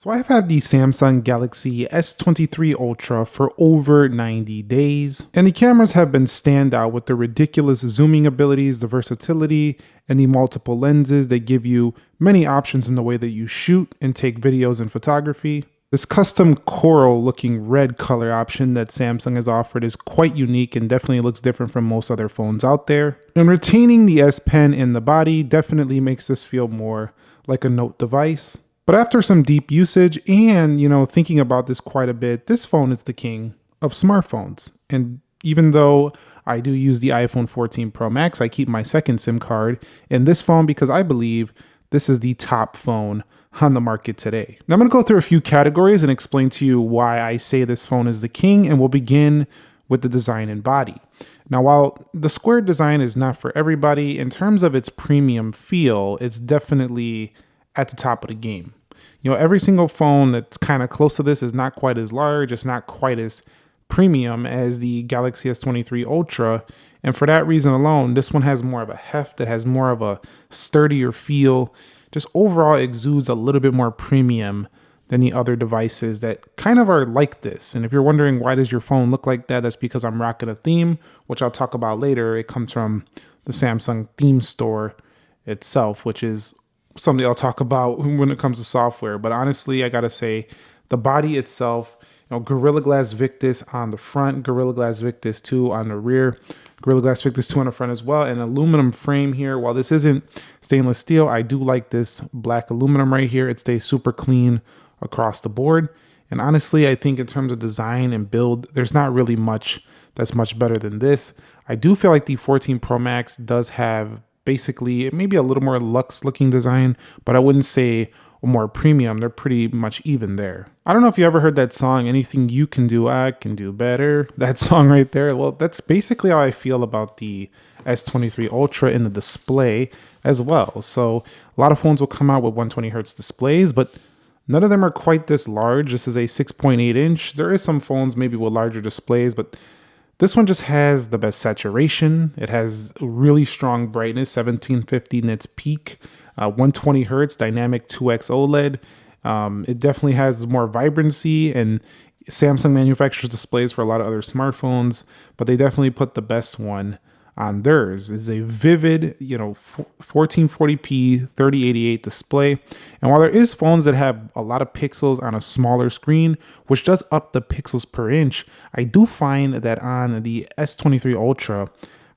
So I've had the Samsung Galaxy S23 Ultra for over 90 days, and the cameras have been standout with the ridiculous zooming abilities, the versatility, and the multiple lenses. They give you many options in the way that you shoot and take videos and photography. This custom coral looking red color option that Samsung has offered is quite unique and definitely looks different from most other phones out there. And retaining the S Pen in the body definitely makes this feel more like a Note device. But after some deep usage and, thinking about this quite a bit, this phone is the king of smartphones. And even though I do use the iPhone 14 Pro Max, I keep my second SIM card in this phone because I believe this is the top phone on the market today. Now I'm going to go through a few categories and explain to you why I say this phone is the king, and we'll begin with the design and body. Now, while the square design is not for everybody, in terms of its premium feel, it's definitely at the top of the game. Every single phone that's kind of close to this is not quite as large, it's not quite as premium as the Galaxy S23 Ultra. And for that reason alone, this one has more of a heft, it has more of a sturdier feel, just overall exudes a little bit more premium than the other devices that kind of are like this. And if you're wondering why does your phone look like that, that's because I'm rocking a theme, which I'll talk about later. It comes from the Samsung theme store itself, which is something I'll talk about when it comes to software. But honestly, I gotta say, the body itself, Gorilla Glass Victus on the front, Gorilla Glass Victus 2 on the rear, Gorilla Glass Victus 2 on the front as well, and aluminum frame here. While this isn't stainless steel, I do like this black aluminum right here. It stays super clean across the board. And honestly, I think in terms of design and build, there's not really much that's much better than this. I do feel like the 14 Pro Max does have basically maybe a little more luxe looking design, but I wouldn't say more premium. They're pretty much even there. I don't know if you ever heard that song, Anything You Can Do, I Can Do Better. That song right there. Well, that's basically how I feel about the S23 Ultra in the display as well. So a lot of phones will come out with 120 hertz displays, but none of them are quite this large. This is a 6.8 inch. There is some phones maybe with larger displays, but this one just has the best saturation. It has really strong brightness, 1750 nits peak, 120 hertz, dynamic 2x OLED. It definitely has more vibrancy, and Samsung manufactures displays for a lot of other smartphones, but they definitely put the best one on theirs. It's a vivid, 1440p 3088 display. And while there is phones that have a lot of pixels on a smaller screen, which does up the pixels per inch, I do find that on the S23 Ultra,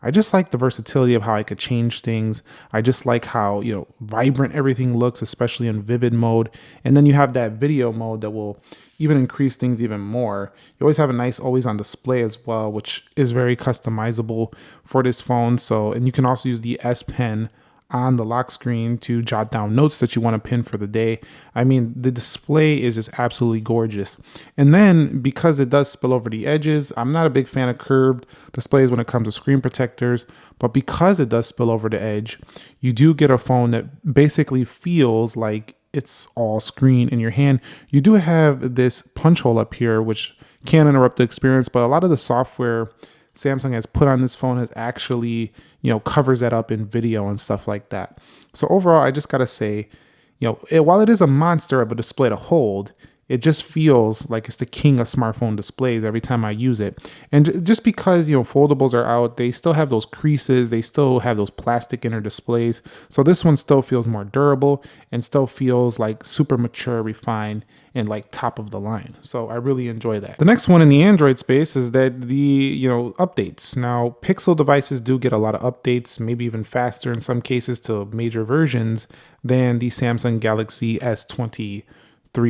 I just like the versatility of how I could change things. I just like how, vibrant everything looks, especially in vivid mode. And then you have that video mode that will even increase things even more. You always have a nice always on display as well, which is very customizable for this phone. So, and you can also use the S Pen on the lock screen to jot down notes that you want to pin for the day. I mean, the display is just absolutely gorgeous. And then because it does spill over the edges, I'm not a big fan of curved displays when it comes to screen protectors, but because it does spill over the edge, you do get a phone that basically feels like it's all screen in your hand. You do have this punch hole up here, which can interrupt the experience, but a lot of the software Samsung has put on this phone has actually, covers that up in video and stuff like that. So overall, I just gotta say, while it is a monster of a display to hold, it just feels like it's the king of smartphone displays every time I use it. And just because, foldables are out, they still have those creases, they still have those plastic inner displays. So this one still feels more durable and still feels like super mature, refined, and like top of the line. So I really enjoy that. The next one in the Android space is that the, updates. Now, Pixel devices do get a lot of updates, maybe even faster in some cases to major versions than the Samsung Galaxy S23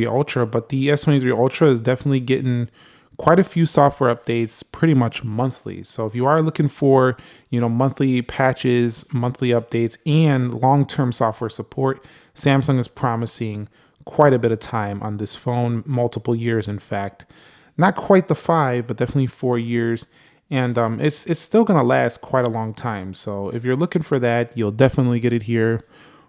Ultra, but the S23 Ultra is definitely getting quite a few software updates pretty much monthly. So if you are looking for, monthly patches, monthly updates, and long-term software support, Samsung is promising quite a bit of time on this phone, multiple years in fact. Not quite the 5, but definitely 4 years. And it's still going to last quite a long time. So if you're looking for that, you'll definitely get it here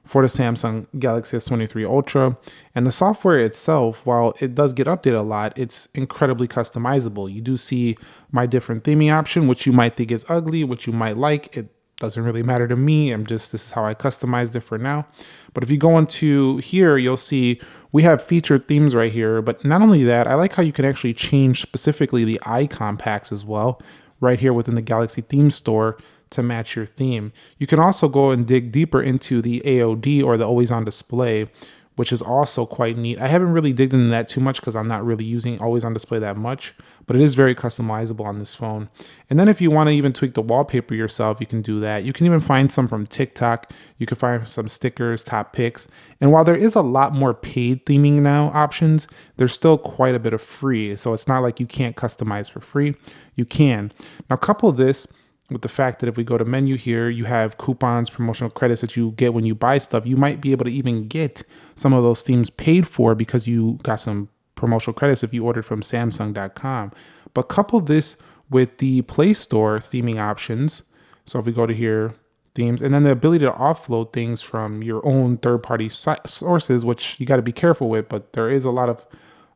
for the Samsung Galaxy S23 Ultra. And the software itself, while it does get updated a lot, it's incredibly customizable. You do see my different theming option, which you might think is ugly, which you might like. doesn't really matter to me. This is how I customized it for now. But if you go into here, you'll see we have featured themes right here. But not only that, I like how you can actually change specifically the icon packs as well, right here within the Galaxy theme store to match your theme. You can also go and dig deeper into the AOD, or the always on display, which is also quite neat. I haven't really digged into that too much because I'm not really using always on display that much, but it is very customizable on this phone. And then if you want to even tweak the wallpaper yourself, you can do that. You can even find some from TikTok. You can find some stickers, top picks. And while there is a lot more paid theming now options, there's still quite a bit of free. So it's not like you can't customize for free. You can. Now couple this with the fact that if we go to menu here, you have coupons, promotional credits that you get when you buy stuff. You might be able to even get some of those themes paid for because you got some promotional credits if you ordered from Samsung.com. But couple this with the Play Store theming options. So if we go to here, themes, and then the ability to offload things from your own third-party sources, which you got to be careful with, but there is a lot of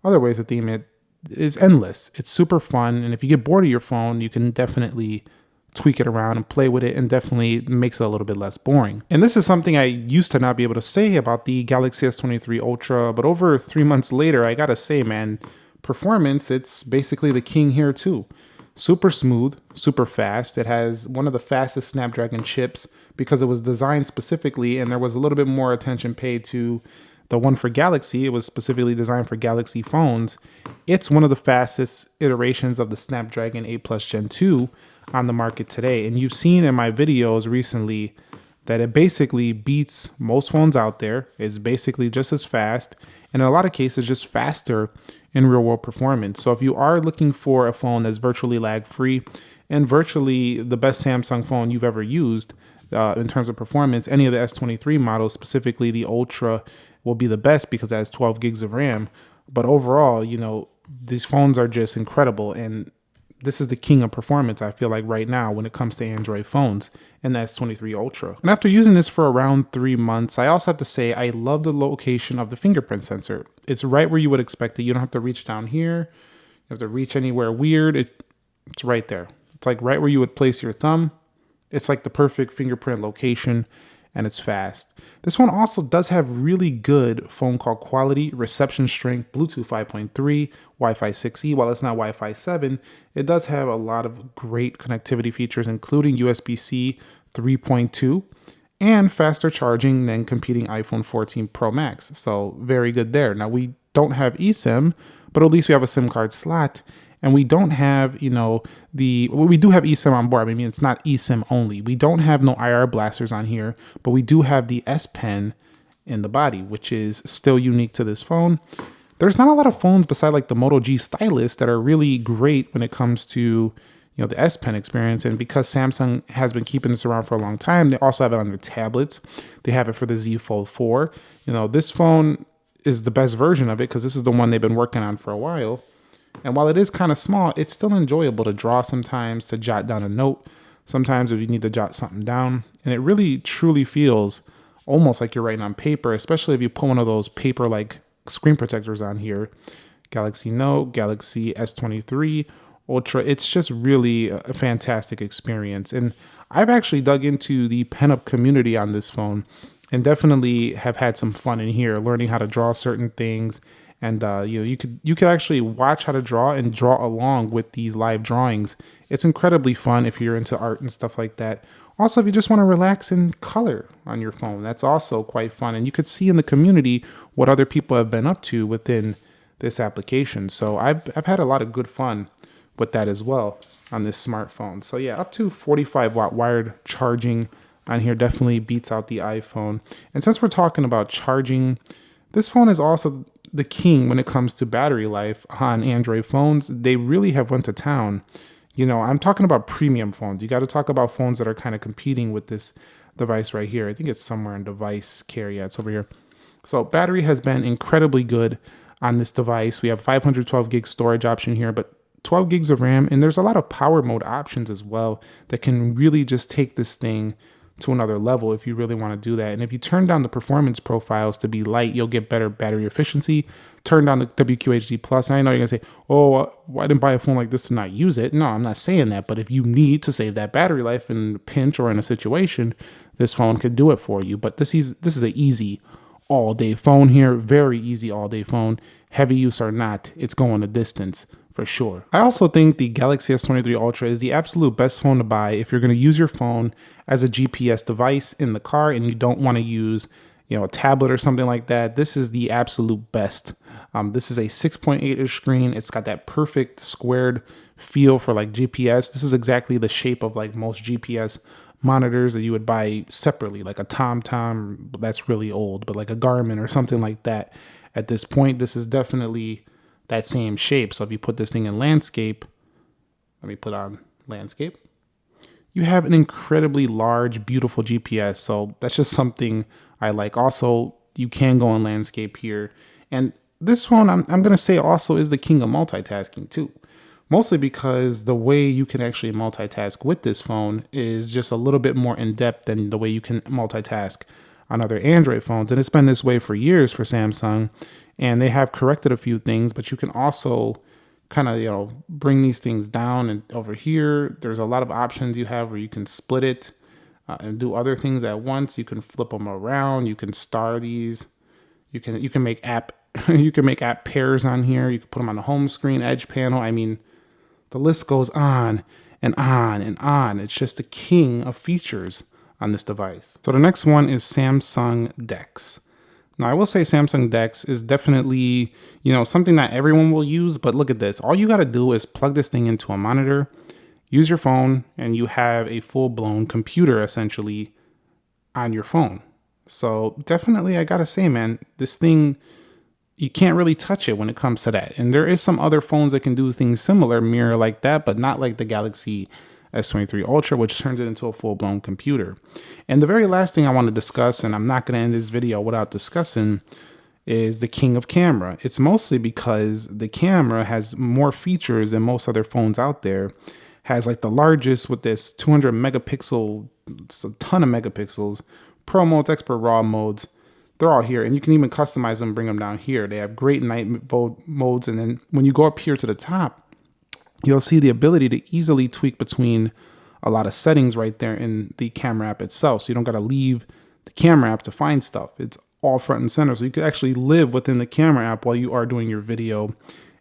other ways to theme it. It's endless. It's super fun. And if you get bored of your phone, you can definitely tweak it around and play with it, and definitely makes it a little bit less boring. And this is something I used to not be able to say about the Galaxy S23 Ultra, but over 3 months later, I gotta say, man, performance, it's basically the king here too. Super smooth, super fast. It has one of the fastest Snapdragon chips because it was designed specifically, and there was a little bit more attention paid to the one for Galaxy. It was specifically designed for Galaxy phones. It's one of the fastest iterations of the Snapdragon 8 Plus Gen 2 on the market today. And you've seen in my videos recently that it basically beats most phones out there. It's basically just as fast, and in a lot of cases just faster in real world performance. So if you are looking for a phone that's virtually lag free and virtually the best Samsung phone you've ever used in terms of performance, any of the S23 models, specifically the Ultra, will be the best because it has 12 gigs of RAM. But overall, you know, these phones are just incredible, and this is the king of performance, I feel like, right now when it comes to Android phones, and the S23 Ultra. And after using this for around 3 months, I also have to say I love the location of the fingerprint sensor. It's right where you would expect it. You don't have to reach down here. You have to reach anywhere weird. It's right there. It's like right where you would place your thumb. It's like the perfect fingerprint location, and it's fast. This one also does have really good phone call quality, reception strength, Bluetooth 5.3, Wi-Fi 6E. While it's not Wi-Fi 7, it does have a lot of great connectivity features, including USB-C 3.2 and faster charging than competing iPhone 14 Pro Max. So very good there. Now we don't have eSIM, but at least we have a SIM card slot. And we don't have, we do have eSIM on board. I mean, it's not eSIM only. We don't have no IR blasters on here, but we do have the S Pen in the body, which is still unique to this phone. There's not a lot of phones beside like the Moto G stylus that are really great when it comes to, the S Pen experience. And because Samsung has been keeping this around for a long time, they also have it on their tablets. They have it for the Z Fold 4. This phone is the best version of it because this is the one they've been working on for a while. And while it is kind of small, it's still enjoyable to draw sometimes, to jot down a note, sometimes if you need to jot something down. And it really truly feels almost like you're writing on paper, especially if you put one of those paper-like screen protectors on here. Galaxy Note, Galaxy S23 Ultra. It's just really a fantastic experience. And I've actually dug into the pen-up community on this phone and definitely have had some fun in here, learning how to draw certain things. And you could actually watch how to draw and draw along with these live drawings. It's incredibly fun if you're into art and stuff like that. Also, if you just want to relax and color on your phone, that's also quite fun. And you could see in the community what other people have been up to within this application. So I've had a lot of good fun with that as well on this smartphone. So yeah, up to 45 watt wired charging on here definitely beats out the iPhone. And since we're talking about charging, this phone is also the king when it comes to battery life on Android phones. They really have went to town. I'm talking about premium phones. You got to talk about phones that are kind of competing with this device right here. I think it's somewhere in device care. Yeah, it's over here. So battery has been incredibly good on this device. We have 512 gig storage option here, but 12 gigs of RAM. And there's a lot of power mode options as well that can really just take this thing to another level if you really want to do that. And if you turn down the performance profiles to be light, you'll get better battery efficiency. Turn down the WQHD plus. I know you're gonna say, oh, I didn't buy a phone like this to not use it. No, I'm not saying that. But if you need to save that battery life in a pinch or in a situation, this phone could do it for you. But this is an easy all-day phone here. Very easy all-day phone. Heavy use or not, it's going the distance for sure. I also think the Galaxy S23 Ultra is the absolute best phone to buy if you're going to use your phone as a GPS device in the car and you don't want to use, a tablet or something like that. This is the absolute best. This is a 6.8-inch screen. It's got that perfect squared feel for like GPS. This is exactly the shape of like most GPS monitors that you would buy separately, like a TomTom. That's really old, but like a Garmin or something like that. At this point, this is definitely that same shape. So if you put this thing in landscape, let me put on landscape, you have an incredibly large, beautiful GPS. So that's just something I like. Also, you can go in landscape here. And this one, I'm going to say also is the king of multitasking too. Mostly because the way you can actually multitask with this phone is just a little bit more in depth than the way you can multitask on other Android phones. And it's been this way for years for Samsung, and they have corrected a few things, but you can also kind of, bring these things down. And over here, there's a lot of options you have where you can split it and do other things at once. You can flip them around. You can star these. You can make app you can make app pairs on here. You can put them on the home screen, edge panel. I mean, the list goes on and on and on. It's just the king of features on this device. So the next one is Samsung DeX. Now I will say Samsung DeX is definitely, something that everyone will use, but look at this. All you got to do is plug this thing into a monitor, use your phone, and you have a full-blown computer essentially on your phone. So definitely I got to say, man, this thing, you can't really touch it when it comes to that. And there is some other phones that can do things similar, mirror like that, but not like the Galaxy S23 Ultra, which turns it into a full-blown computer. And the very last thing I want to discuss, and I'm not going to end this video without discussing, is the king of camera. It's mostly because the camera has more features than most other phones out there. Has like the largest with this 200 megapixel, it's a ton of megapixels, pro modes, expert raw modes. They're all here, and you can even customize them, bring them down here. They have great night modes, and then when you go up here to the top, you'll see the ability to easily tweak between a lot of settings right there in the camera app itself. So you don't got to leave the camera app to find stuff. It's all front and center. So you could actually live within the camera app while you are doing your video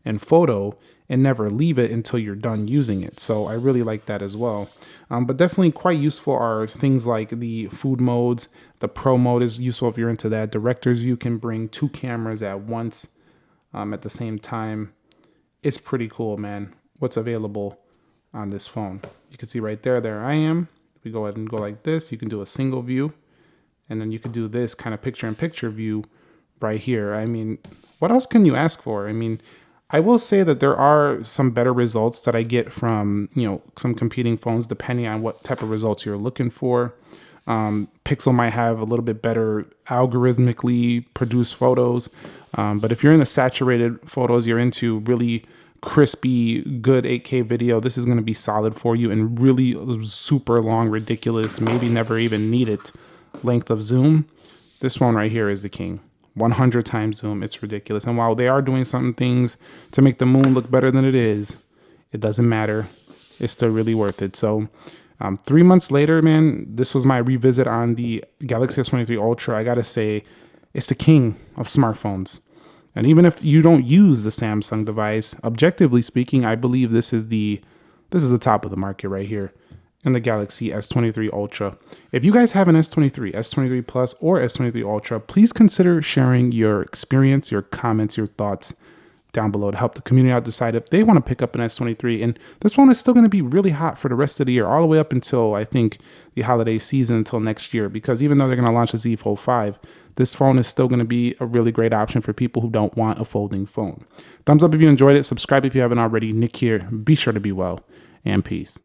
and photo and never leave it until you're done using it. So I really like that as well. But definitely quite useful are things like the food modes. The pro mode is useful if you're into that. Director's view can bring two cameras at once at the same time. It's pretty cool, man, what's available on this phone. You can see right there I am. If we go ahead and go like this, you can do a single view, and then you could do this kind of picture-in-picture view right here. I mean, what else can you ask for? I mean, I will say that there are some better results that I get from, some competing phones, depending on what type of results you're looking for. Pixel might have a little bit better algorithmically produced photos. But if you're in the saturated photos, you're into really crispy, good 8K video, this is going to be solid for you, and really super long, ridiculous, maybe never even needed length of zoom. This one right here is the king. 100 times zoom. It's ridiculous. And while they are doing some things to make the moon look better than it is, it doesn't matter. It's still really worth it. So 3 months later, man, this was my revisit on the Galaxy S23 Ultra. I got to say, it's the king of smartphones. And even if you don't use the Samsung device, objectively speaking, I believe this is the top of the market right here in the Galaxy S23 Ultra. If you guys have an S23, S23 Plus, or S23 Ultra, please consider sharing your experience, your comments, your thoughts down below to help the community out decide if they want to pick up an S23. And this phone is still going to be really hot for the rest of the year, all the way up until, I think, the holiday season until next year. Because even though they're going to launch the Z Fold 5, this phone is still going to be a really great option for people who don't want a folding phone. Thumbs up if you enjoyed it. Subscribe if you haven't already. Nick here. Be sure to be well, and peace.